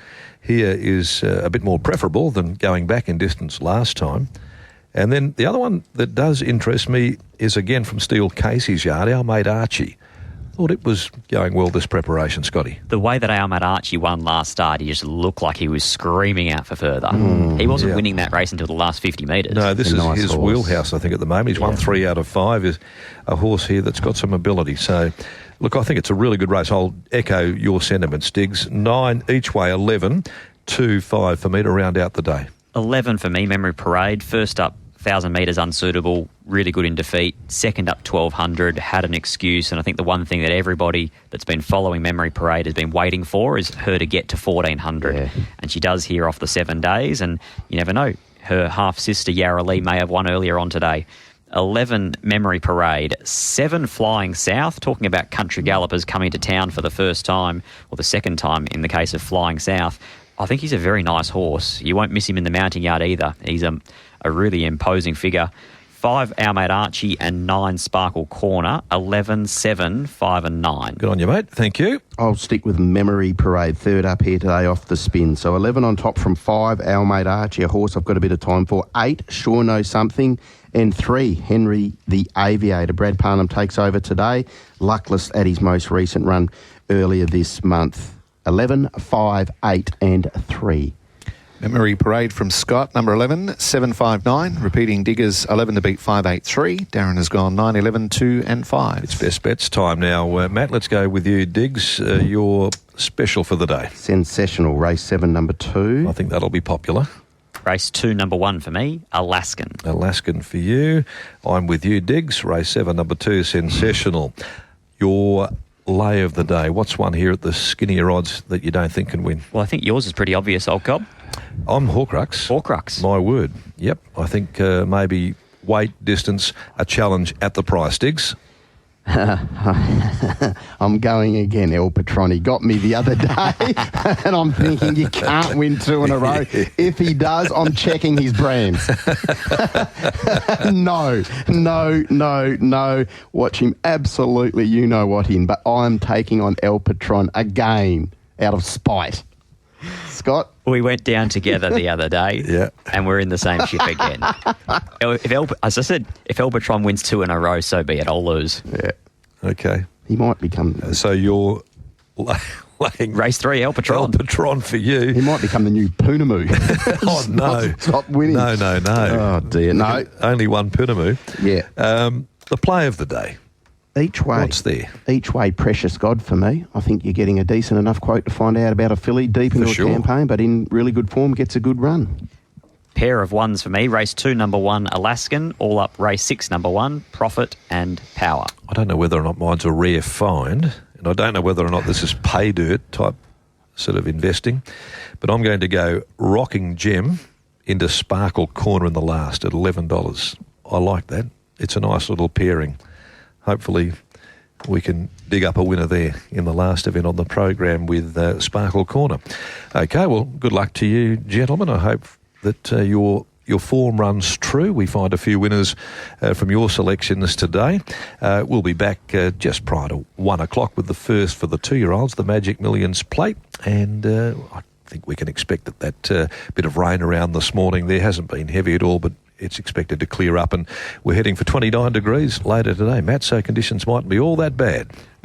here is a bit more preferable than going back in distance last time. And then the other one that does interest me is again from Steele Casey's yard, Our Mate Archie. Thought it was going well this preparation, Scotty. The way that Our Mate Archie won last start, he just looked like he was screaming out for further. He wasn't winning that race until the last 50 metres. No, this is his wheelhouse, I think, at the moment. He's won 3 out of 5. Is a horse here that's got some ability. So, look, I think it's a really good race. I'll echo your sentiments, Diggs. 9 each way, 11, 2, 5 for me to round out the day. 11 for me, Memory Parade. First up, 1,000 metres unsuitable, really good in defeat. Second up, 1,200, had an excuse. And I think the one thing that everybody that's been following Memory Parade has been waiting for is her to get to 1,400. Yeah. And she does here off the 7 days. And you never know, her half-sister Yarra Lee may have won earlier on today. 11 Memory Parade, 7 Flying South, talking about country gallopers coming to town for the first time, or the second time in the case of Flying South. I think he's a very nice horse. You won't miss him in the mounting yard either. He's a really imposing figure. 5 Our Mate Archie and 9 Sparkle Corner, 11, 7, 5 and 9. Good on you, mate. Thank you. I'll stick with Memory Parade, third up here today off the spin. So 11 on top from 5, Our Mate Archie, a horse I've got a bit of time for. 8, Sure Know Something. And 3, Henry the Aviator. Brad Parnham takes over today. Luckless at his most recent run earlier this month. 11, 5, 8 and 3. Memory Parade from Scott, number 11, 759. Repeating Diggers, 11 to beat 583. Darren has gone 9, 11, 2 and 5. It's best bets time now. Matt, let's go with you. Diggs, your special for the day. Sensational. Race 7, number 2. I think that'll be popular. Race 2, number 1 for me, Alaskan. Alaskan for you. I'm with you, Diggs. Race 7, number 2, Sensational. Your lay of the day. What's one here at the skinnier odds that you don't think can win? Well, I think yours is pretty obvious, Old Cobb. I'm Horcrux. Horcrux. My word. Yep. I think maybe weight, distance, a challenge at the price, Diggs. I'm going again, El Patron. He got me the other day, and I'm thinking you can't win 2 in a row. If he does, I'm checking his brands. No. Watch him absolutely, you know what in. But I'm taking on El Patron again. out of spite. Scott? We went down together the other day, Yeah. and we're in the same ship again. As I said, if Elbatron wins 2 in a row, so be it. I'll lose. Yeah. Okay. He might become... So you're laying Race 3, Elbatron. Elbatron for you. He might become the new Punamu. Oh, no. Stop winning. No. Oh, dear. No. Only one Punamu. Yeah. The play of the day. Each way. What's there? Each way, precious God for me. I think you're getting a decent enough quote to find out about a filly deep into sure. a campaign, but in really good form, gets a good run. Pair of ones for me. Race 2, number 1, Alaskan. All up, race 6, number 1, Profit and Power. I don't know whether or not mine's a rare find, and I don't know whether or not this is pay dirt type sort of investing, but I'm going to go Rocking Gem into Sparkle Corner in the last at $11. I like that. It's a nice little pairing. Hopefully we can dig up a winner there in the last event on the program with Sparkle Corner. Okay, well, good luck to you, gentlemen. I hope that your form runs true. We find a few winners from your selections today. We'll be back just prior to 1 o'clock with the first for the 2-year-olds, the Magic Millions plate, and I think we can expect that bit of rain around this morning there hasn't been heavy at all, but it's expected to clear up, and we're heading for 29 degrees later today, Matt, so conditions mightn't be all that bad.